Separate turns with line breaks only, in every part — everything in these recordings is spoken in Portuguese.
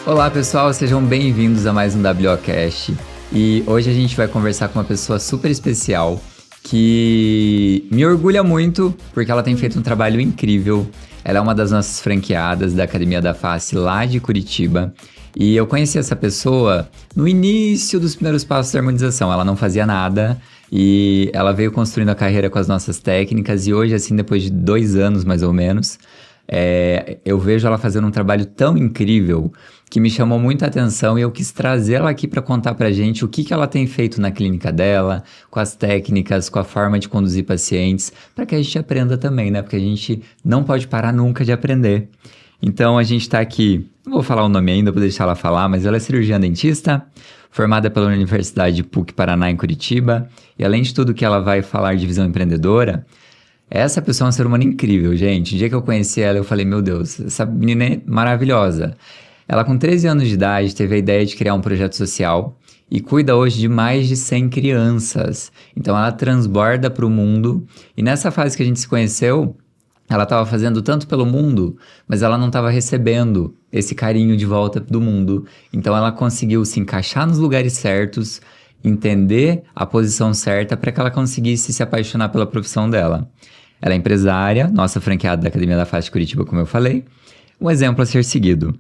Olá pessoal, sejam bem-vindos a mais um WOcast. E hoje a gente vai conversar com uma pessoa super especial que me orgulha muito porque ela tem feito um trabalho incrível. Ela é uma das nossas franqueadas da Academia da Face lá de Curitiba. E eu conheci essa pessoa no início dos primeiros passos da harmonização. Ela não fazia nada e ela veio construindo a carreira com as nossas técnicas. E hoje, assim, depois de 2 anos mais ou menos, eu vejo ela fazendo um trabalho tão incrível que me chamou muita atenção e eu quis trazer ela aqui para contar pra gente o que ela tem feito na clínica dela, com as técnicas, com a forma de conduzir pacientes, para que a gente aprenda também, né? Porque a gente não pode parar nunca de aprender. Então a gente tá aqui, não vou falar o nome ainda, vou deixar ela falar, mas ela é cirurgiã dentista, formada pela Universidade PUC Paraná em Curitiba, e além de tudo que ela vai falar de visão empreendedora, essa pessoa é um ser humano incrível, gente. O dia que eu conheci ela, eu falei, meu Deus, essa menina é maravilhosa. Ela, com 13 anos de idade, teve a ideia de criar um projeto social e cuida hoje de mais de 100 crianças. Então, ela transborda para o mundo. E nessa fase que a gente se conheceu, ela estava fazendo tanto pelo mundo, mas ela não estava recebendo esse carinho de volta do mundo. Então, ela conseguiu se encaixar nos lugares certos, entender a posição certa para que ela conseguisse se apaixonar pela profissão dela. Ela é empresária, nossa franqueada da Academia da Face de Curitiba, como eu falei. Um exemplo a ser seguido.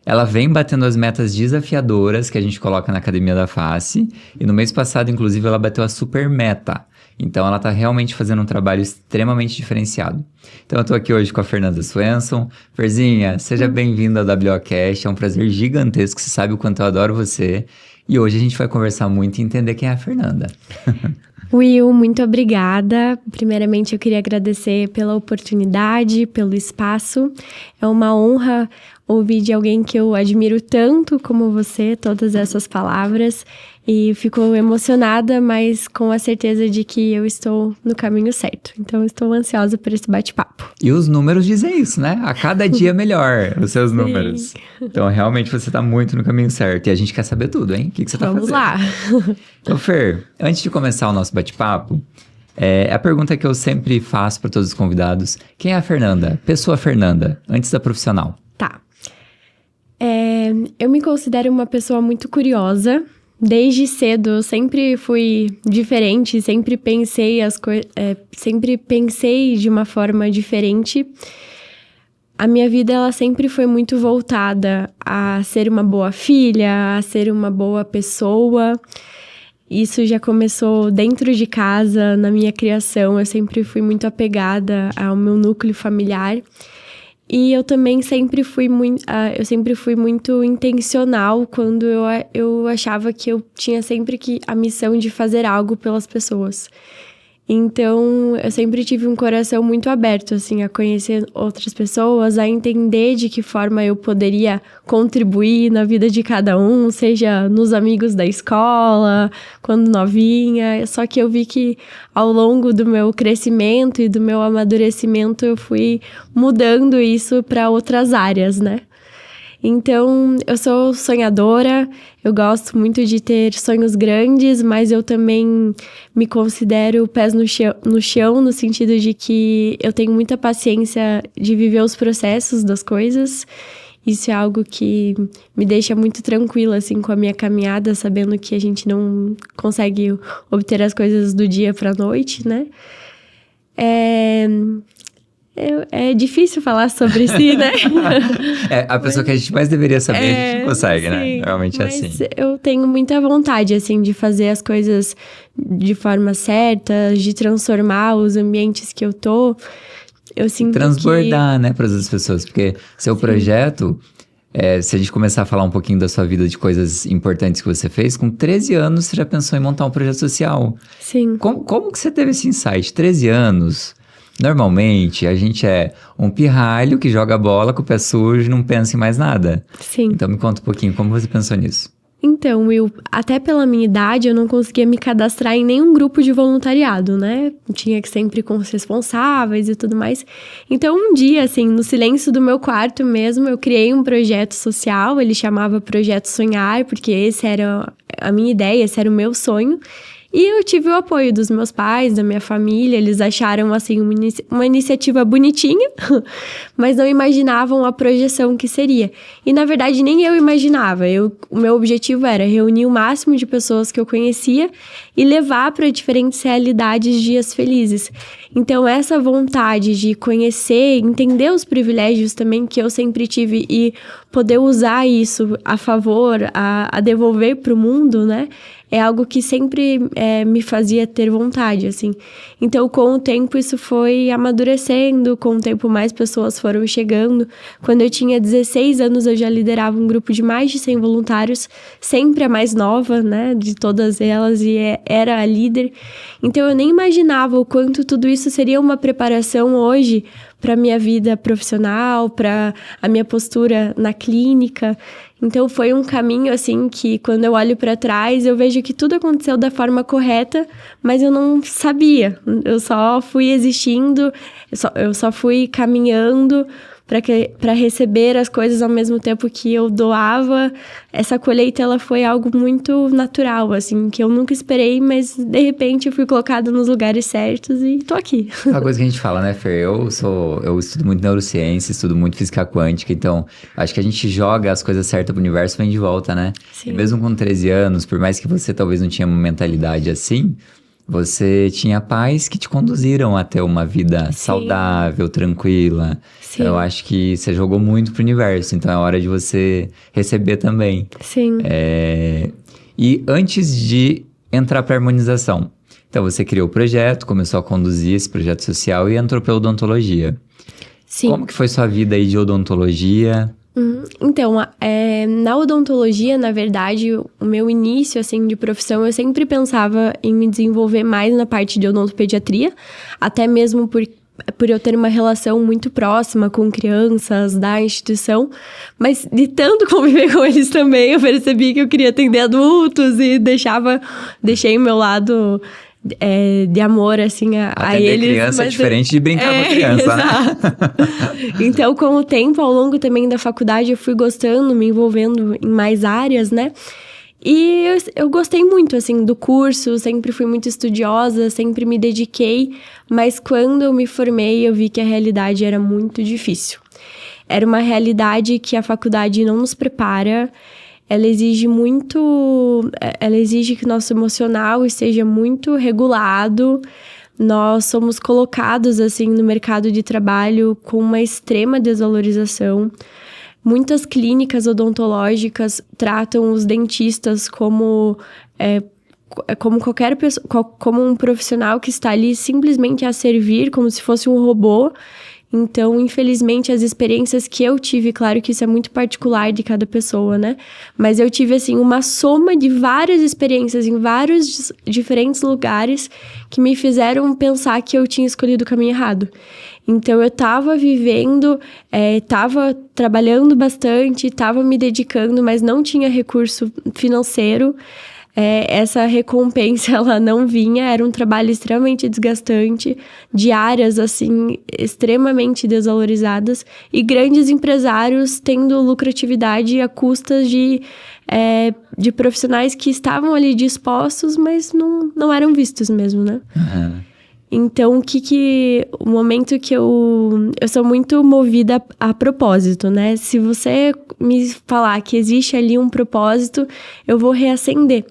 Ela vem batendo as metas desafiadoras que a gente coloca na Academia da Face. E no mês passado, inclusive, ela bateu a super meta. Então, ela está realmente fazendo um trabalho extremamente diferenciado. Então, eu estou aqui hoje com a Fernanda Swenson. Ferzinha, seja bem-vinda ao WOcast. É um prazer gigantesco. Você sabe o quanto eu adoro você. E hoje a gente vai conversar muito e entender quem é a Fernanda.
Will, muito obrigada. Primeiramente, eu queria agradecer pela oportunidade, pelo espaço. É uma honra ouvir de alguém que eu admiro tanto como você, todas essas palavras. E fico emocionada, mas com a certeza de que eu estou no caminho certo. Então, estou ansiosa por esse bate-papo.
E os números dizem isso, né? A cada dia melhor os seus números. Então, realmente, você está muito no caminho certo. E a gente quer saber tudo, hein? O que você está fazendo?
Vamos lá.
Então, Fer, antes de começar o nosso bate-papo, a pergunta que eu sempre faço para todos os convidados. Quem é a Fernanda? Pessoa Fernanda, antes da profissional.
Tá. Eu me considero uma pessoa muito curiosa. Desde cedo eu sempre fui diferente, sempre pensei sempre pensei de uma forma diferente. A minha vida ela sempre foi muito voltada a ser uma boa filha, a ser uma boa pessoa. Isso já começou dentro de casa, na minha criação. Eu sempre fui muito apegada ao meu núcleo familiar. E eu também sempre fui muito intencional quando eu achava que eu tinha sempre a missão de fazer algo pelas pessoas. Então, eu sempre tive um coração muito aberto, assim, a conhecer outras pessoas, a entender de que forma eu poderia contribuir na vida de cada um, seja nos amigos da escola, quando novinha. Só que eu vi que ao longo do meu crescimento e do meu amadurecimento, eu fui mudando isso para outras áreas, né? Então, eu sou sonhadora, eu gosto muito de ter sonhos grandes, mas eu também me considero pés no chão, no sentido de que eu tenho muita paciência de viver os processos das coisas. Isso é algo que me deixa muito tranquila, assim, com a minha caminhada, sabendo que a gente não consegue obter as coisas do dia para a noite, né? É difícil falar sobre si, né?
A pessoa que a gente mais deveria saber, a gente não consegue,
sim,
né? Normalmente é assim.
Mas eu tenho muita vontade, assim, de fazer as coisas de forma certa, de transformar os ambientes que eu tô. Eu sinto
transbordar, né, para as outras pessoas. Porque seu projeto, se a gente começar a falar um pouquinho da sua vida, de coisas importantes que você fez, com 13 anos você já pensou em montar um projeto social.
Sim.
Como que você teve esse insight? 13 anos... Normalmente, a gente é um pirralho que joga bola com o pé sujo e não pensa em mais nada.
Sim.
Então, me conta um pouquinho, como você pensou nisso?
Então, Will, até pela minha idade, eu não conseguia me cadastrar em nenhum grupo de voluntariado, né? Tinha que sempre com os responsáveis e tudo mais. Então, um dia, assim, no silêncio do meu quarto mesmo, eu criei um projeto social, ele chamava Projeto Sonhar, porque esse era a minha ideia, esse era o meu sonho. E eu tive o apoio dos meus pais, da minha família, eles acharam, assim, uma iniciativa bonitinha, mas não imaginavam a projeção que seria. E, na verdade, nem eu imaginava. O meu objetivo era reunir o máximo de pessoas que eu conhecia e levar para diferentes realidades dias felizes. Então, essa vontade de conhecer, entender os privilégios também que eu sempre tive e poder usar isso a favor, a devolver para o mundo, né? É algo que sempre me fazia ter vontade, assim. Então, com o tempo, isso foi amadurecendo, com o tempo mais pessoas foram chegando. Quando eu tinha 16 anos, eu já liderava um grupo de mais de 100 voluntários, sempre a mais nova, né, de todas elas, e era a líder. Então, eu nem imaginava o quanto tudo isso seria uma preparação hoje para a minha vida profissional, para a minha postura na clínica. Então, foi um caminho, assim, que quando eu olho para trás, eu vejo que tudo aconteceu da forma correta, mas eu não sabia. Eu só fui existindo, eu só fui caminhando para receber as coisas ao mesmo tempo que eu doava. Essa colheita, ela foi algo muito natural, assim, que eu nunca esperei, mas de repente eu fui colocada nos lugares certos e tô aqui.
Uma coisa que a gente fala, né, Fer? Eu estudo muito neurociência, estudo muito física quântica, então acho que a gente joga as coisas certas pro universo e vem de volta, né?
Sim.
E mesmo com 13 anos, por mais que você talvez não tinha uma mentalidade assim, você tinha pais que te conduziram até uma vida saudável, tranquila.
Sim.
Então, eu acho que você jogou muito pro universo, então é hora de você receber também.
Sim.
E antes de entrar pra harmonização, então você criou o projeto, começou a conduzir esse projeto social e entrou pela odontologia.
Sim.
Como que foi sua vida aí de odontologia?
Então, na odontologia, na verdade, o meu início, assim, de profissão, eu sempre pensava em me desenvolver mais na parte de odontopediatria, até mesmo por eu ter uma relação muito próxima com crianças da instituição, mas de tanto conviver com eles também, eu percebi que eu queria atender adultos e deixei o meu lado de amor, assim, a eles.
Criança é diferente de brincar com criança,
exato. Né? Então, com o tempo, ao longo também da faculdade, eu fui gostando, me envolvendo em mais áreas, né? E eu gostei muito, assim, do curso, sempre fui muito estudiosa, sempre me dediquei, mas quando eu me formei, eu vi que a realidade era muito difícil. Era uma realidade que a faculdade não nos prepara. Ela exige que o nosso emocional esteja muito regulado. Nós somos colocados, assim, no mercado de trabalho com uma extrema desvalorização. Muitas clínicas odontológicas tratam os dentistas como qualquer pessoa, como um profissional que está ali simplesmente a servir, como se fosse um robô. Então, infelizmente, as experiências que eu tive, claro que isso é muito particular de cada pessoa, né? Mas eu tive, assim, uma soma de várias experiências em vários diferentes lugares que me fizeram pensar que eu tinha escolhido o caminho errado. Então, eu tava vivendo, tava trabalhando bastante, tava me dedicando, mas não tinha recurso financeiro. Essa recompensa, ela não vinha, era um trabalho extremamente desgastante, de áreas, assim, extremamente desvalorizadas, e grandes empresários tendo lucratividade a custas de profissionais que estavam ali dispostos, mas não eram vistos mesmo, né?
Uhum.
Então, o momento que eu sou muito movida a propósito, né? Se você me falar que existe ali um propósito, eu vou reacender.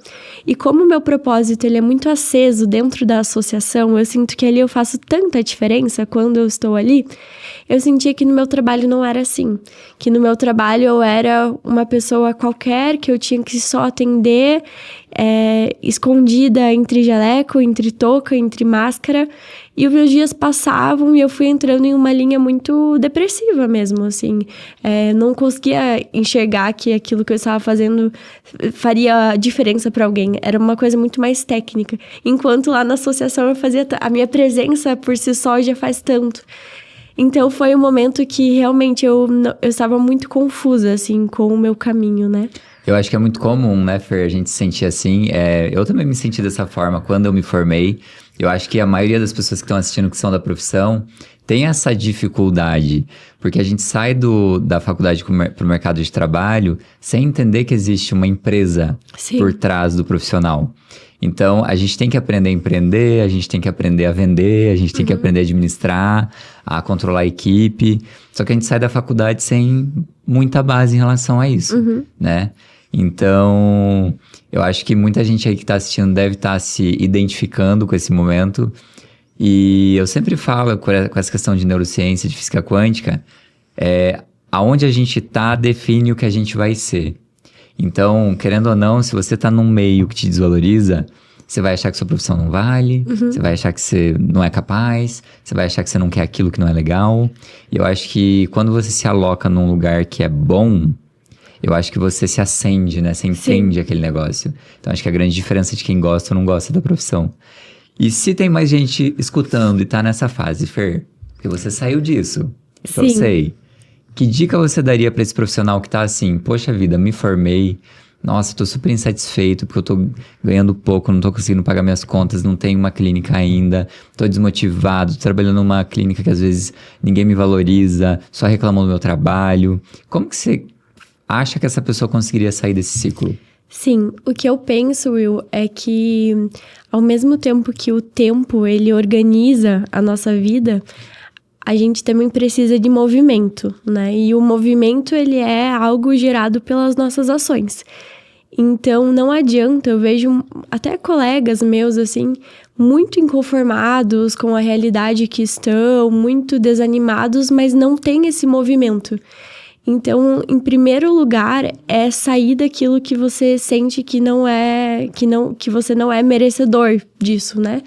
E como o meu propósito, ele é muito aceso dentro da associação, eu sinto que ali eu faço tanta diferença quando eu estou ali. Eu sentia que no meu trabalho não era assim. Que no meu trabalho eu era uma pessoa qualquer, que eu tinha que só atender, escondida entre jaleco, entre touca, entre máscara. E os meus dias passavam e eu fui entrando em uma linha muito depressiva mesmo, assim. Não conseguia enxergar que aquilo que eu estava fazendo faria diferença para alguém. Era uma coisa muito mais técnica. Enquanto lá na associação eu fazia... A minha presença por si só já faz tanto. Então, foi um momento que realmente eu estava muito confusa, assim, com o meu caminho, né?
Eu acho que é muito comum, né, Fer, a gente se sentir assim. Eu também me senti dessa forma quando eu me formei. Eu acho que a maioria das pessoas que estão assistindo, que são da profissão, tem essa dificuldade. Porque a gente sai da faculdade para o mercado de trabalho sem entender que existe uma empresa por trás do profissional. Então, a gente tem que aprender a empreender, a gente tem que aprender a vender, a gente tem que aprender a administrar, a controlar a equipe. Só que a gente sai da faculdade sem muita base em relação a isso, né? Então, eu acho que muita gente aí que está assistindo deve estar se identificando com esse momento. E eu sempre falo com essa questão de neurociência, de física quântica, aonde a gente está define o que a gente vai ser. Então, querendo ou não, se você está num meio que te desvaloriza, você vai achar que sua profissão não vale, você vai achar que você não é capaz, você vai achar que você não quer aquilo que não é legal. E eu acho que quando você se aloca num lugar que é bom, eu acho que você se acende, né? Você entende aquele negócio. Então, acho que a grande diferença de quem gosta ou não gosta da profissão. E se tem mais gente escutando e tá nessa fase, Fer, que você saiu disso, então eu sei. Que dica você daria para esse profissional que tá assim, poxa vida, me formei, nossa, tô super insatisfeito porque eu tô ganhando pouco, não tô conseguindo pagar minhas contas, não tenho uma clínica ainda, tô desmotivado, tô trabalhando numa clínica que às vezes ninguém me valoriza, só reclamam do meu trabalho. Como que você acha que essa pessoa conseguiria sair desse ciclo?
Sim, o que eu penso, Will, é que ao mesmo tempo que o tempo, ele organiza a nossa vida, a gente também precisa de movimento, né? E o movimento, ele é algo gerado pelas nossas ações. Então, não adianta, eu vejo até colegas meus, assim, muito inconformados com a realidade que estão, muito desanimados, mas não tem esse movimento. Então, em primeiro lugar, é sair daquilo que você sente que você não é merecedor disso, né?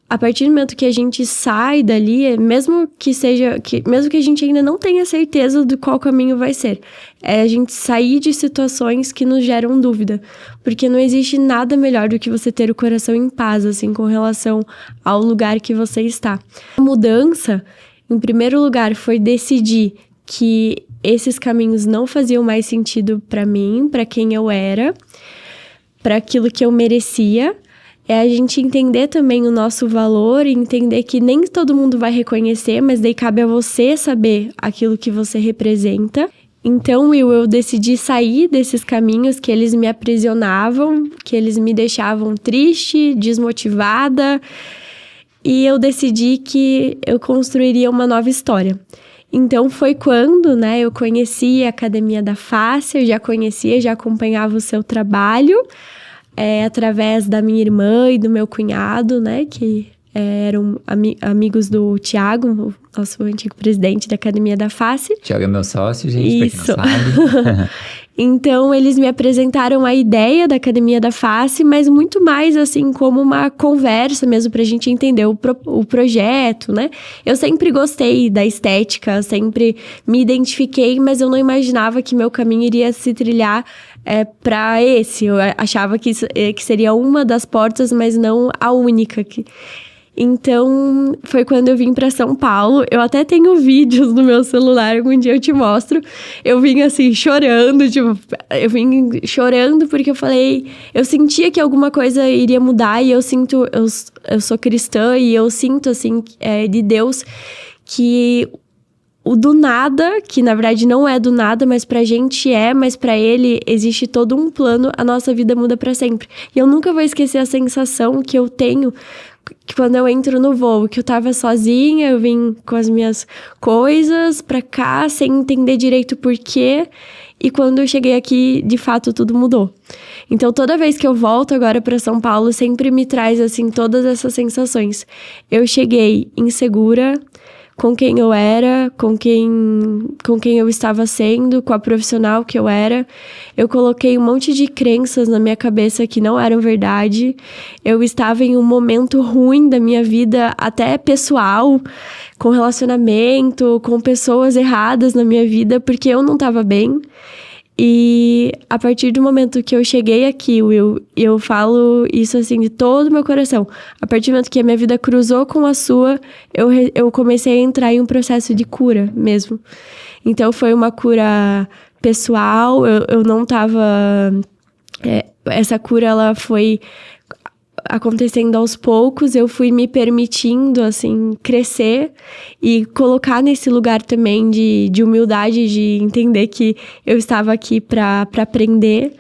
A partir do momento que a gente sai dali, mesmo que a gente ainda não tenha certeza do qual caminho vai ser, é a gente sair de situações que nos geram dúvida, porque não existe nada melhor do que você ter o coração em paz, assim, com relação ao lugar que você está. A mudança, em primeiro lugar, foi decidir que esses caminhos não faziam mais sentido para mim, para quem eu era, para aquilo que eu merecia. É a gente entender também o nosso valor e entender que nem todo mundo vai reconhecer, mas daí cabe a você saber aquilo que você representa. Então, Will, eu decidi sair desses caminhos que eles me aprisionavam, que eles me deixavam triste, desmotivada, e eu decidi que eu construiria uma nova história. Então, foi quando, né, eu conheci a Academia da Face, eu já conhecia, já acompanhava o seu trabalho, através da minha irmã e do meu cunhado, né, que eram amigos do Thiago, o nosso antigo presidente da Academia da Face.
Thiago é meu sócio, gente,
Isso.
pra quem não sabe.
Então, eles me apresentaram a ideia da Academia da Face, mas muito mais, assim, como uma conversa mesmo pra gente entender o projeto, né? Eu sempre gostei da estética, sempre me identifiquei, mas eu não imaginava que meu caminho iria se trilhar para esse. Eu achava que seria uma das portas, mas não a única. Então, foi quando eu vim para São Paulo. Eu até tenho vídeos no meu celular, algum dia eu te mostro. Eu vim assim, chorando, porque eu falei... Eu sentia que alguma coisa iria mudar e eu sou cristã e eu sinto, assim, de Deus que... O do nada, que na verdade não é do nada, mas pra gente mas pra ele existe todo um plano, a nossa vida muda pra sempre. E eu nunca vou esquecer a sensação que eu tenho que quando eu entro no voo, que eu tava sozinha, eu vim com as minhas coisas pra cá, sem entender direito o porquê, e quando eu cheguei aqui, de fato, tudo mudou. Então, toda vez que eu volto agora pra São Paulo, sempre me traz, assim, todas essas sensações. Eu cheguei insegura, com quem eu era, com quem eu estava sendo, com a profissional que eu era. Eu coloquei um monte de crenças na minha cabeça que não eram verdade. Eu estava em um momento ruim da minha vida, até pessoal, com relacionamento, com pessoas erradas na minha vida, porque eu não estava bem. E a partir do momento que eu cheguei aqui, Will, eu falo isso assim de todo o meu coração. A partir do momento que a minha vida cruzou com a sua, eu comecei a entrar em um processo de cura mesmo. Então foi uma cura pessoal, eu não tava... essa cura, ela foi acontecendo aos poucos, eu fui me permitindo, assim, crescer e colocar nesse lugar também de humildade, de entender que eu estava aqui para aprender.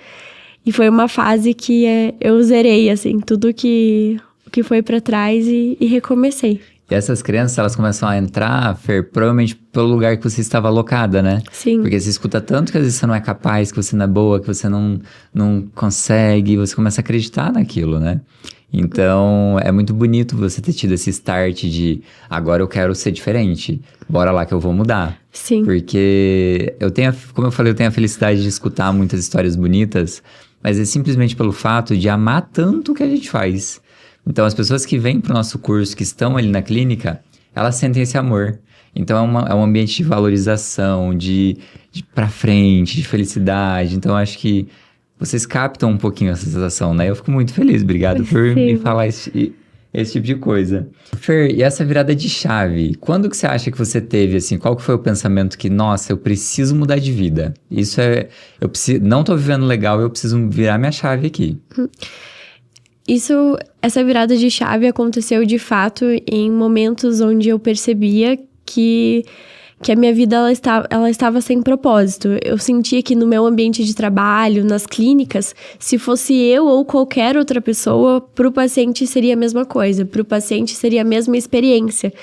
E foi uma fase que eu zerei, assim, tudo que foi pra trás e recomecei.
E essas crianças, elas começam a entrar, Fer, provavelmente pelo lugar que você estava alocada, né?
Sim.
Porque você escuta tanto que às vezes você não é capaz, que você não é boa, que você não consegue, você começa a acreditar naquilo, né? Então, é muito bonito você ter tido esse start de agora eu quero ser diferente, bora lá que eu vou mudar.
Sim.
Porque como eu falei, eu tenho a felicidade de escutar muitas histórias bonitas, mas é simplesmente pelo fato de amar tanto o que a gente faz. Então, as pessoas que vêm para o nosso curso, que estão ali na clínica, elas sentem esse amor. Então, é um ambiente de valorização, de pra frente, de felicidade. Então, acho que vocês captam um pouquinho essa sensação, né? Eu fico muito feliz. Obrigado por me falar esse tipo de coisa. Fer, e essa virada de chave? Quando que você acha que você teve, assim? Qual que foi o pensamento que, nossa, eu preciso mudar de vida? Não tô vivendo legal, eu preciso virar minha chave aqui.
Essa virada de chave aconteceu de fato em momentos onde eu percebia que a minha vida ela estava sem propósito. Eu sentia que no meu ambiente de trabalho, nas clínicas, se fosse eu ou qualquer outra pessoa, para o paciente seria a mesma coisa, para o paciente seria a mesma experiência.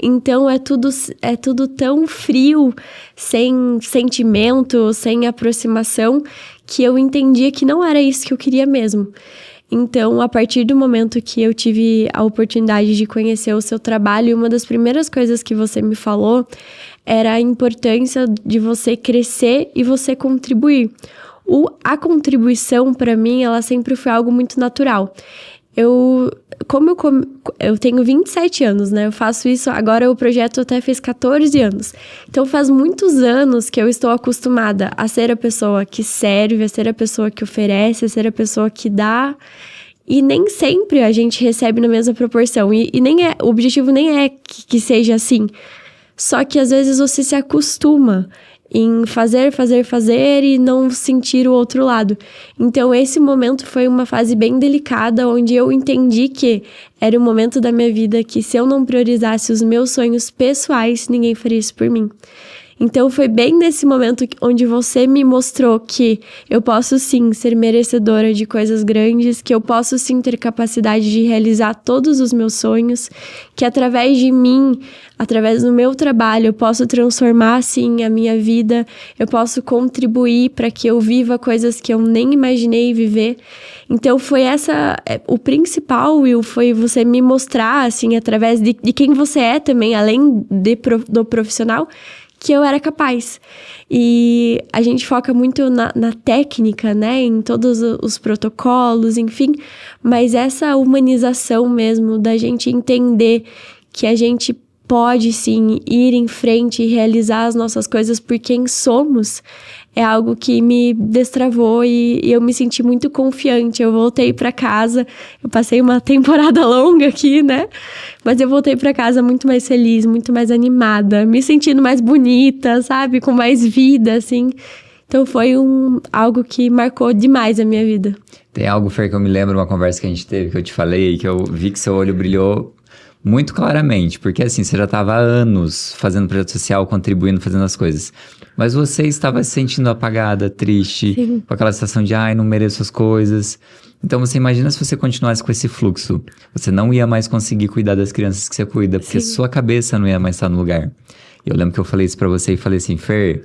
Então é tudo tão frio, sem sentimento, sem aproximação, que eu entendia que não era isso que eu queria mesmo. Então, a partir do momento que eu tive a oportunidade de conhecer o seu trabalho, uma das primeiras coisas que você me falou era a importância de você crescer e você contribuir. A contribuição, para mim, ela sempre foi algo muito natural. Eu tenho 27 anos, né? Eu faço isso, agora o projeto até fez 14 anos. Então, faz muitos anos que eu estou acostumada a ser a pessoa que serve, a ser a pessoa que oferece, a ser a pessoa que dá. E nem sempre a gente recebe na mesma proporção. O objetivo nem é que seja assim. Só que, às vezes, você se acostuma em fazer e não sentir o outro lado. Então, esse momento foi uma fase bem delicada, onde eu entendi que era um momento da minha vida que, se eu não priorizasse os meus sonhos pessoais, ninguém faria isso por mim. Então, foi bem nesse momento onde você me mostrou que eu posso sim ser merecedora de coisas grandes, que eu posso sim ter capacidade de realizar todos os meus sonhos, que através de mim, através do meu trabalho, eu posso transformar sim a minha vida, eu posso contribuir para que eu viva coisas que eu nem imaginei viver. Então, foi o principal, Will, foi você me mostrar, assim, através de quem você é também, além do profissional, que eu era capaz. E a gente foca muito na técnica, né? Em todos os protocolos, enfim. Mas essa humanização mesmo, da gente entender que a gente pode, sim, ir em frente e realizar as nossas coisas por quem somos, é algo que me destravou e eu me senti muito confiante. Eu voltei para casa, eu passei uma temporada longa aqui, né? Mas eu voltei para casa muito mais feliz, muito mais animada, me sentindo mais bonita, sabe? Com mais vida, assim. Então foi algo que marcou demais a minha vida.
Tem algo, Fer, que eu me lembro de uma conversa que a gente teve, que eu te falei, que eu vi que seu olho brilhou muito claramente, porque assim, você já estava há anos fazendo projeto social, contribuindo, fazendo as coisas. Mas você estava se sentindo apagada, triste, sim, com aquela sensação de, não mereço as coisas. Então, você imagina se você continuasse com esse fluxo. Você não ia mais conseguir cuidar das crianças que você cuida, porque sim, sua cabeça não ia mais estar no lugar. Eu lembro que eu falei isso pra você e falei assim, Fer,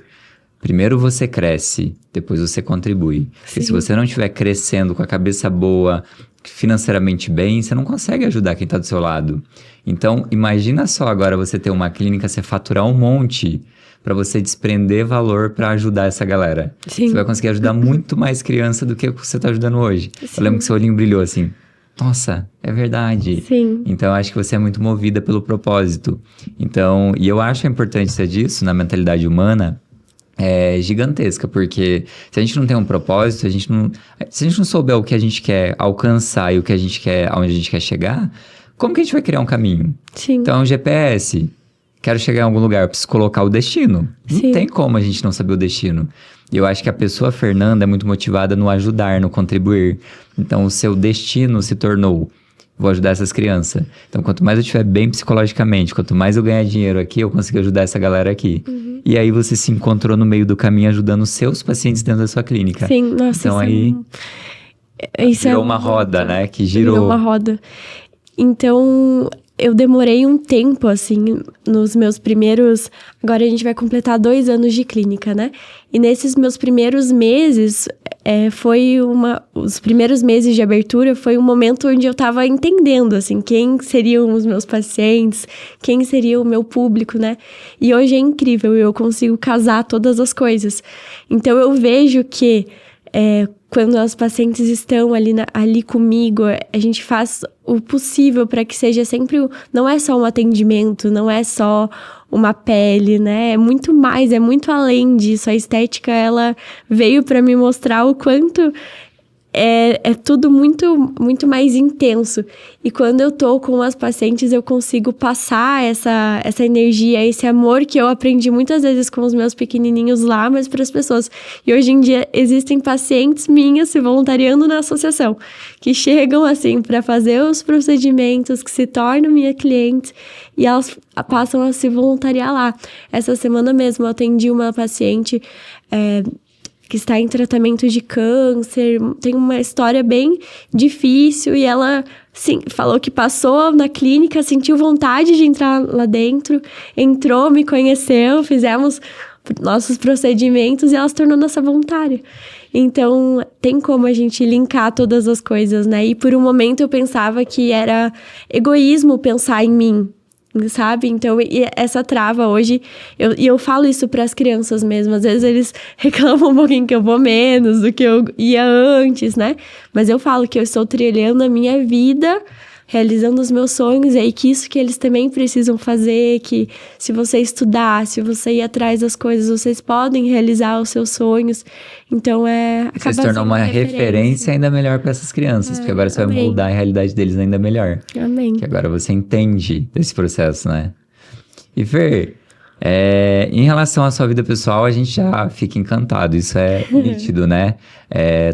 primeiro você cresce, depois você contribui. Sim. E se você não estiver crescendo com a cabeça boa, financeiramente bem, você não consegue ajudar quem tá do seu lado. Então, imagina só agora você ter uma clínica, você faturar um monte para você desprender valor para ajudar essa galera. Sim. Você vai conseguir ajudar muito mais criança do que você tá ajudando hoje. Sim. Eu lembro que seu olhinho brilhou assim. Nossa, é verdade. Sim. Então, eu acho que você é muito movida pelo propósito. Então, e eu acho a importância disso na mentalidade humana é gigantesca, porque se a gente não tem um propósito, se a gente não souber o que a gente quer alcançar e o que a gente quer, aonde a gente quer chegar, como que a gente vai criar um caminho? Sim. Então, GPS, quero chegar em algum lugar, eu preciso colocar o destino. Sim. Não tem como a gente não saber o destino. E eu acho que a pessoa Fernanda é muito motivada no ajudar, no contribuir. Então, o seu destino se tornou vou ajudar essas crianças. Então, quanto mais eu estiver bem psicologicamente, quanto mais eu ganhar dinheiro aqui, eu consigo ajudar essa galera aqui. E aí você se encontrou no meio do caminho ajudando os seus pacientes dentro da sua clínica.
Sim, nossa,
então aí virou uma roda, né? Que girou.
Virou uma roda. Então, eu demorei um tempo, assim, nos meus primeiros... Agora a gente vai completar 2 anos de clínica, né? E nesses meus primeiros meses, os primeiros meses de abertura foi um momento onde eu tava entendendo, assim, quem seriam os meus pacientes, quem seria o meu público, né? E hoje é incrível, eu consigo casar todas as coisas. Então, eu vejo que... quando as pacientes estão ali comigo, a gente faz o possível para que seja sempre... Não é só um atendimento, não é só uma pele, né? É muito mais, é muito além disso. A estética, ela veio para me mostrar o quanto... É tudo muito, muito mais intenso. E quando eu tô com as pacientes, eu consigo passar essa energia, esse amor que eu aprendi muitas vezes com os meus pequenininhos lá, mas para as pessoas. E hoje em dia, existem pacientes minhas se voluntariando na associação, que chegam, assim, para fazer os procedimentos, que se tornam minha cliente, e elas passam a se voluntariar lá. Essa semana mesmo, eu atendi uma paciente... que está em tratamento de câncer, tem uma história bem difícil e ela, sim, falou que passou na clínica, sentiu vontade de entrar lá dentro, entrou, me conheceu, fizemos nossos procedimentos e ela se tornou nossa voluntária. Então, tem como a gente linkar todas as coisas, né? E por um momento eu pensava que era egoísmo pensar em mim, sabe? Então, essa trava hoje... eu falo isso para as crianças mesmo. Às vezes, eles reclamam um pouquinho que eu vou menos do que eu ia antes, né? Mas eu falo que eu estou trilhando a minha vida, realizando os meus sonhos, e aí que isso que eles também precisam fazer, que se você estudar, se você ir atrás das coisas, vocês podem realizar os seus sonhos. Então,
você se tornou uma referência ainda melhor para essas crianças, porque agora você vai moldar a realidade deles ainda melhor.
Amém.
Que agora você entende desse processo, né? E Fer, em relação à sua vida pessoal, a gente já fica encantado, isso é nítido, né?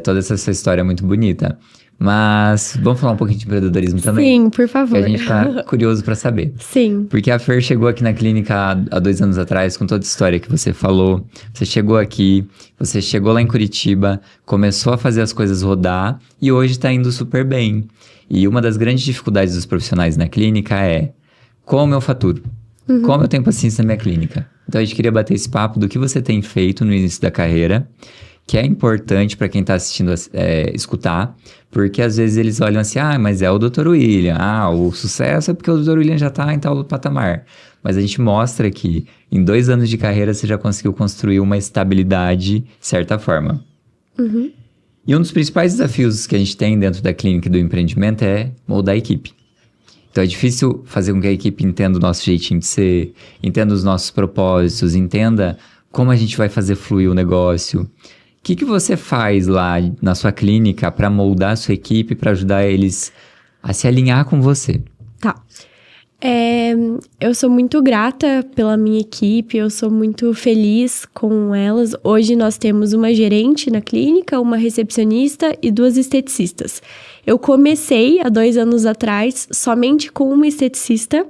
Toda essa história é muito bonita. Mas vamos falar um pouquinho de empreendedorismo também?
Sim, por favor.
Que a gente tá curioso para saber.
Sim.
Porque a Fer chegou aqui na clínica há 2 anos atrás, com toda a história que você falou. Você chegou aqui, você chegou lá em Curitiba, começou a fazer as coisas rodar e hoje tá indo super bem. E uma das grandes dificuldades dos profissionais na clínica é como eu faturo? Como eu tenho paciência na minha clínica? Então a gente queria bater esse papo do que você tem feito no início da carreira, que é importante para quem está assistindo escutar, porque às vezes eles olham assim, mas é o Dr. William, o sucesso é porque o Dr. William já está em tal patamar. Mas a gente mostra que em 2 anos de carreira você já conseguiu construir uma estabilidade de certa forma. E um dos principais desafios que a gente tem dentro da clínica e do empreendimento é moldar a equipe. Então é difícil fazer com que a equipe entenda o nosso jeitinho de ser, entenda os nossos propósitos, entenda como a gente vai fazer fluir o negócio. O que você faz lá na sua clínica para moldar a sua equipe, para ajudar eles a se alinhar com você?
Tá. Eu sou muito grata pela minha equipe, eu sou muito feliz com elas. Hoje nós temos uma gerente na clínica, uma recepcionista e 2 esteticistas. Eu comecei há 2 anos atrás somente com uma esteticista.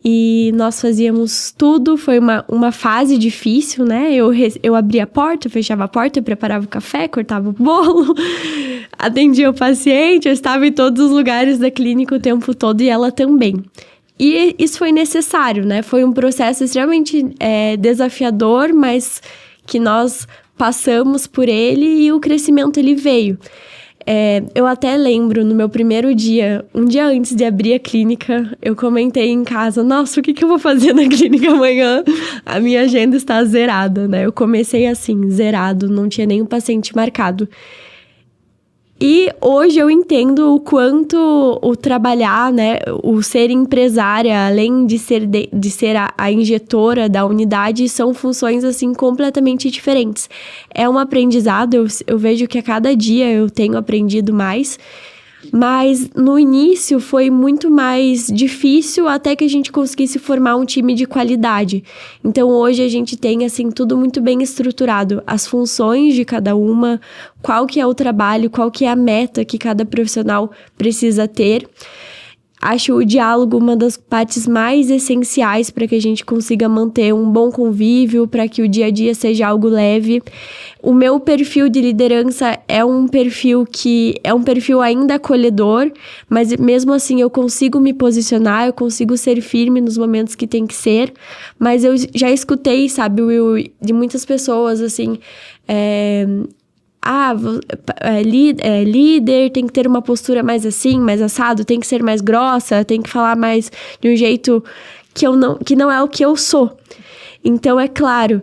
E nós fazíamos tudo, foi uma fase difícil, né? Eu abria a porta, fechava a porta, eu preparava o café, cortava o bolo, atendia o paciente, eu estava em todos os lugares da clínica o tempo todo e ela também. E isso foi necessário, né? Foi um processo extremamente desafiador, mas que nós passamos por ele e o crescimento ele veio. Eu até lembro, no meu primeiro dia, um dia antes de abrir a clínica, eu comentei em casa, nossa, o que eu vou fazer na clínica amanhã? A minha agenda está zerada, né? Eu comecei assim, zerado, não tinha nenhum paciente marcado. E hoje eu entendo o quanto o trabalhar, né, o ser empresária, além de ser a injetora da unidade, são funções, assim, completamente diferentes. É um aprendizado, eu vejo que a cada dia eu tenho aprendido mais, Mas no início foi muito mais difícil até que a gente conseguisse formar um time de qualidade. Então hoje a gente tem assim tudo muito bem estruturado, as funções de cada uma, qual que é o trabalho, qual que é a meta que cada profissional precisa ter. Acho o diálogo uma das partes mais essenciais para que a gente consiga manter um bom convívio, para que o dia a dia seja algo leve. O meu perfil de liderança é um perfil ainda acolhedor, mas mesmo assim eu consigo me posicionar, eu consigo ser firme nos momentos que tem que ser. Mas eu já escutei, sabe, Will, de muitas pessoas, assim... líder tem que ter uma postura mais assim, mais assado, tem que ser mais grossa, tem que falar mais de um jeito que não é o que eu sou. Então, é claro,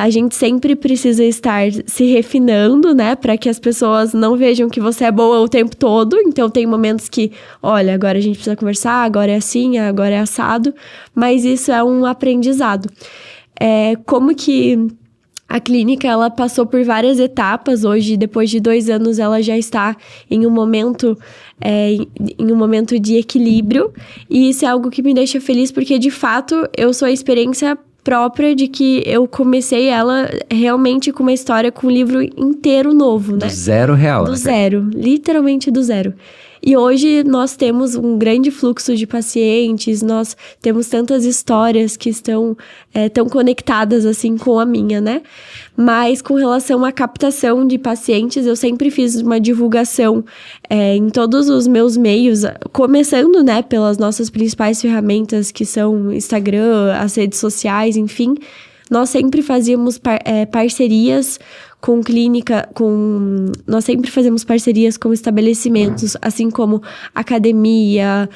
a gente sempre precisa estar se refinando, né? Para que as pessoas não vejam que você é boa o tempo todo. Então, tem momentos que, olha, agora a gente precisa conversar, agora é assim, agora é assado. Mas isso é um aprendizado. Como que... A clínica, ela passou por várias etapas. Hoje, depois de 2 anos, ela já está em um momento de equilíbrio. E isso é algo que me deixa feliz, porque, de fato, eu sou a experiência própria de que eu comecei ela realmente com uma história, com um livro inteiro novo, né?
Do zero real.
Do zero, literalmente do zero. E hoje nós temos um grande fluxo de pacientes, nós temos tantas histórias que estão tão conectadas assim com a minha, né? Mas com relação à captação de pacientes, eu sempre fiz uma divulgação em todos os meus meios, começando, né, pelas nossas principais ferramentas, que são Instagram, as redes sociais, enfim. Nós sempre fazíamos parcerias com clínica, nós sempre fazemos parcerias com estabelecimentos, assim como academia,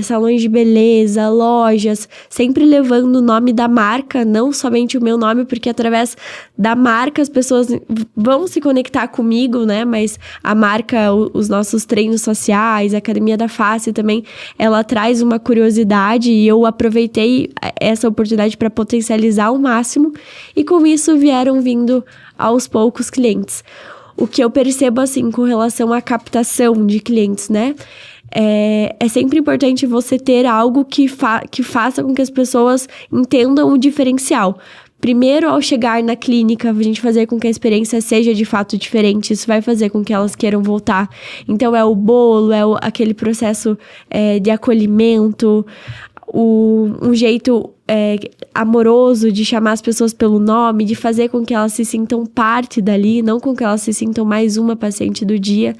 salões de beleza, lojas, sempre levando o nome da marca, não somente o meu nome, porque através da marca as pessoas vão se conectar comigo, né? Mas a marca, os nossos treinos sociais, a Academia da Face também, ela traz uma curiosidade e eu aproveitei essa oportunidade para potencializar ao máximo e com isso vieram vindo aos poucos clientes. O que eu percebo, assim, com relação à captação de clientes, né? É sempre importante você ter algo que faça com que as pessoas entendam o diferencial. Primeiro, ao chegar na clínica, a gente fazer com que a experiência seja de fato diferente. Isso vai fazer com que elas queiram voltar. Então, é o bolo, aquele processo de acolhimento, um jeito amoroso de chamar as pessoas pelo nome, de fazer com que elas se sintam parte dali, não com que elas se sintam mais uma paciente do dia.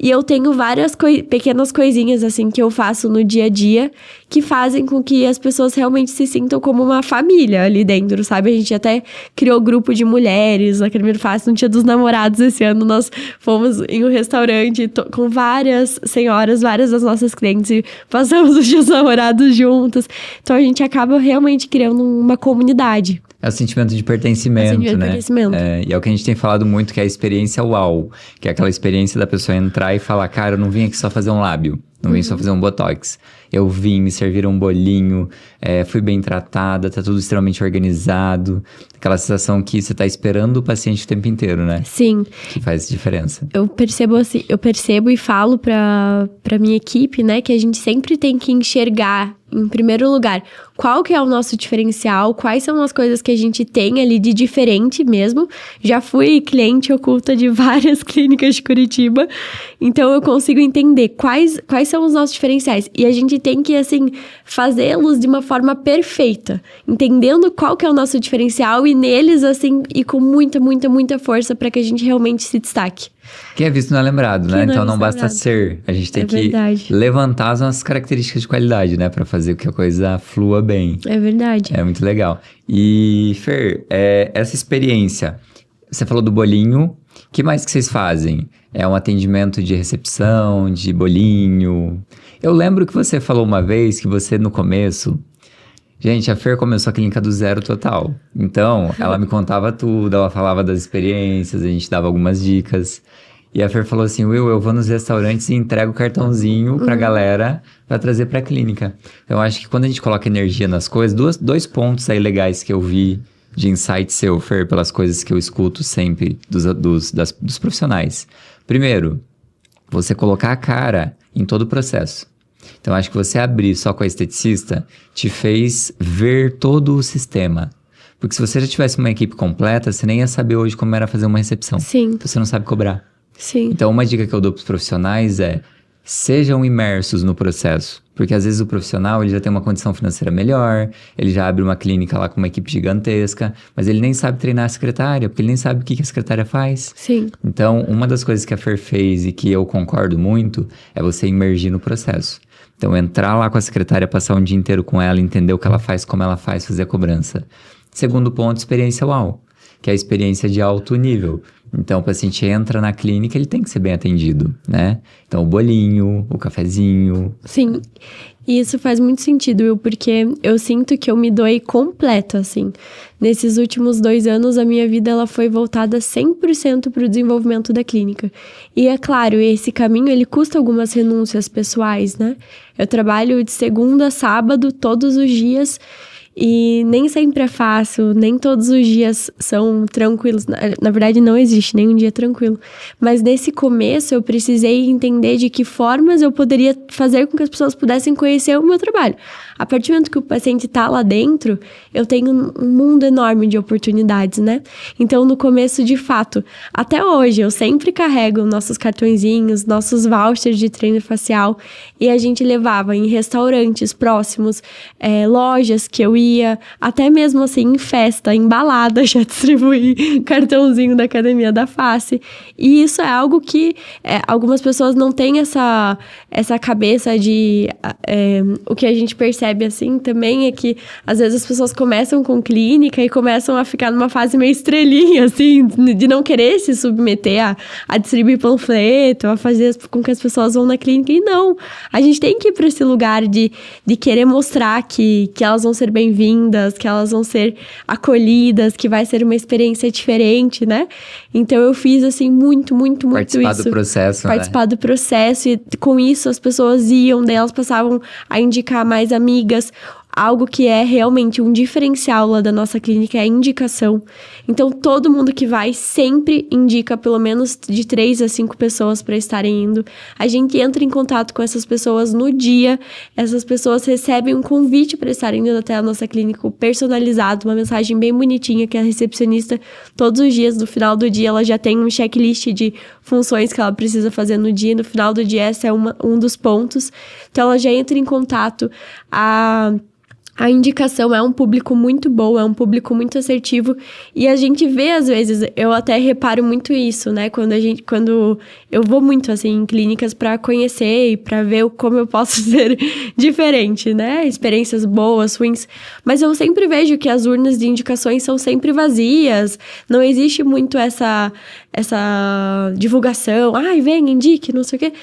E eu tenho várias pequenas coisinhas, assim, que eu faço no dia a dia, que fazem com que as pessoas realmente se sintam como uma família ali dentro, sabe? A gente até criou grupo de mulheres, na Academia da Face, no Dia dos Namorados esse ano, nós fomos em um restaurante com várias senhoras, várias das nossas clientes, e passamos os Dias dos Namorados juntas. Então, a gente acaba realmente criando uma comunidade.
É o sentimento de pertencimento, né? E é o que a gente tem falado muito, que é a experiência uau. Que é aquela experiência da pessoa entrar e falar, cara, eu não vim aqui só fazer um lábio. Não vim só fazer um botox. Eu vim, me serviram um bolinho, fui bem tratada, tá tudo extremamente organizado. Aquela sensação que você tá esperando o paciente o tempo inteiro, né?
Sim.
Que faz diferença.
Eu percebo e falo pra minha equipe, né, que a gente sempre tem que enxergar, em primeiro lugar, qual que é o nosso diferencial, quais são as coisas que a gente tem ali de diferente mesmo. Já fui cliente oculta de várias clínicas de Curitiba, então eu consigo entender quais são os nossos diferenciais. E a gente tem que, assim, fazê-los de uma forma perfeita, entendendo qual que é o nosso diferencial e neles, assim, e com muita, muita, muita força para que a gente realmente se destaque.
Quem é visto não é lembrado, né? Então não basta ser. A gente tem que levantar as nossas características de qualidade, né? Pra fazer com que a coisa flua bem.
É verdade.
É muito legal. E, Fer, essa experiência, você falou do bolinho. O que mais que vocês fazem? É um atendimento de recepção, de bolinho? Eu lembro que você falou uma vez que você, no começo... Gente, a Fer começou a clínica do zero total. Então, ela me contava tudo, ela falava das experiências, a gente dava algumas dicas. E a Fer falou assim, Will, eu vou nos restaurantes e entrego o cartãozinho pra galera pra trazer pra clínica. Então, eu acho que quando a gente coloca energia nas coisas, dois pontos aí legais que eu vi de insight seu, Fer, pelas coisas que eu escuto sempre dos profissionais. Primeiro, você colocar a cara em todo o processo. Então, acho que você abrir só com a esteticista te fez ver todo o sistema. Porque se você já tivesse uma equipe completa, você nem ia saber hoje como era fazer uma recepção.
Sim.
Você não sabe cobrar.
Sim.
Então, uma dica que eu dou para os profissionais é: sejam imersos no processo. Porque às vezes o profissional ele já tem uma condição financeira melhor, ele já abre uma clínica lá com uma equipe gigantesca, mas ele nem sabe treinar a secretária, porque ele nem sabe o que a secretária faz.
Sim.
Então, uma das coisas que a Fer fez e que eu concordo muito é você imergir no processo. Então, entrar lá com a secretária, passar um dia inteiro com ela, entender o que ela faz, como ela faz, fazer a cobrança. Segundo ponto, experiência UAU, que é a experiência de alto nível. Então, o paciente entra na clínica, ele tem que ser bem atendido, né? Então, o bolinho, o cafezinho.
Sim, e isso faz muito sentido, Will, porque eu sinto que eu me doei completo, assim. Nesses últimos 2 anos, a minha vida ela foi voltada 100% para o desenvolvimento da clínica. E é claro, esse caminho, ele custa algumas renúncias pessoais, né? Eu trabalho de segunda a sábado, todos os dias. E nem sempre é fácil, nem todos os dias são tranquilos. Na verdade, não existe nenhum dia tranquilo. Mas nesse começo, eu precisei entender de que formas eu poderia fazer com que as pessoas pudessem conhecer o meu trabalho. A partir do momento que o paciente está lá dentro, eu tenho um mundo enorme de oportunidades, né? Então, no começo, de fato, até hoje, eu sempre carrego nossos cartõezinhos, nossos vouchers de treino facial, e a gente levava em restaurantes próximos, lojas que eu ia, até mesmo assim em festa, em balada, já distribuí cartãozinho da Academia da Face. E isso é algo que algumas pessoas não têm essa cabeça de... o que a gente percebe assim também é que às vezes as pessoas começam com clínica e começam a ficar numa fase meio estrelinha, assim, de não querer se submeter a distribuir panfleto, a fazer com que as pessoas vão na clínica. E não, a gente tem que ir para esse lugar de querer mostrar que elas vão ser bem-vindas, que elas vão ser acolhidas, que vai ser uma experiência diferente, né? Então eu fiz assim muito
Participar
isso.
Do processo,
Participar do processo, e com isso as pessoas iam, daí elas passavam a indicar mais amigas. Algo que é realmente um diferencial lá da nossa clínica é a indicação. Então, todo mundo que vai sempre indica pelo menos de 3 a 5 pessoas para estarem indo. A gente entra em contato com essas pessoas no dia. Essas pessoas recebem um convite para estarem indo até a nossa clínica personalizado, uma mensagem bem bonitinha que a recepcionista, todos os dias, no final do dia, ela já tem um checklist de funções que ela precisa fazer no dia. No final do dia, esse é um dos pontos. Então, ela já entra em contato. A indicação é um público muito bom, é um público muito assertivo, e a gente vê, às vezes, eu até reparo muito isso, né? Quando eu vou muito, assim, em clínicas para conhecer e para ver como eu posso ser diferente, né? Experiências boas, ruins, mas eu sempre vejo que as urnas de indicações são sempre vazias, não existe muito essa divulgação, vem, indique, não sei o quê.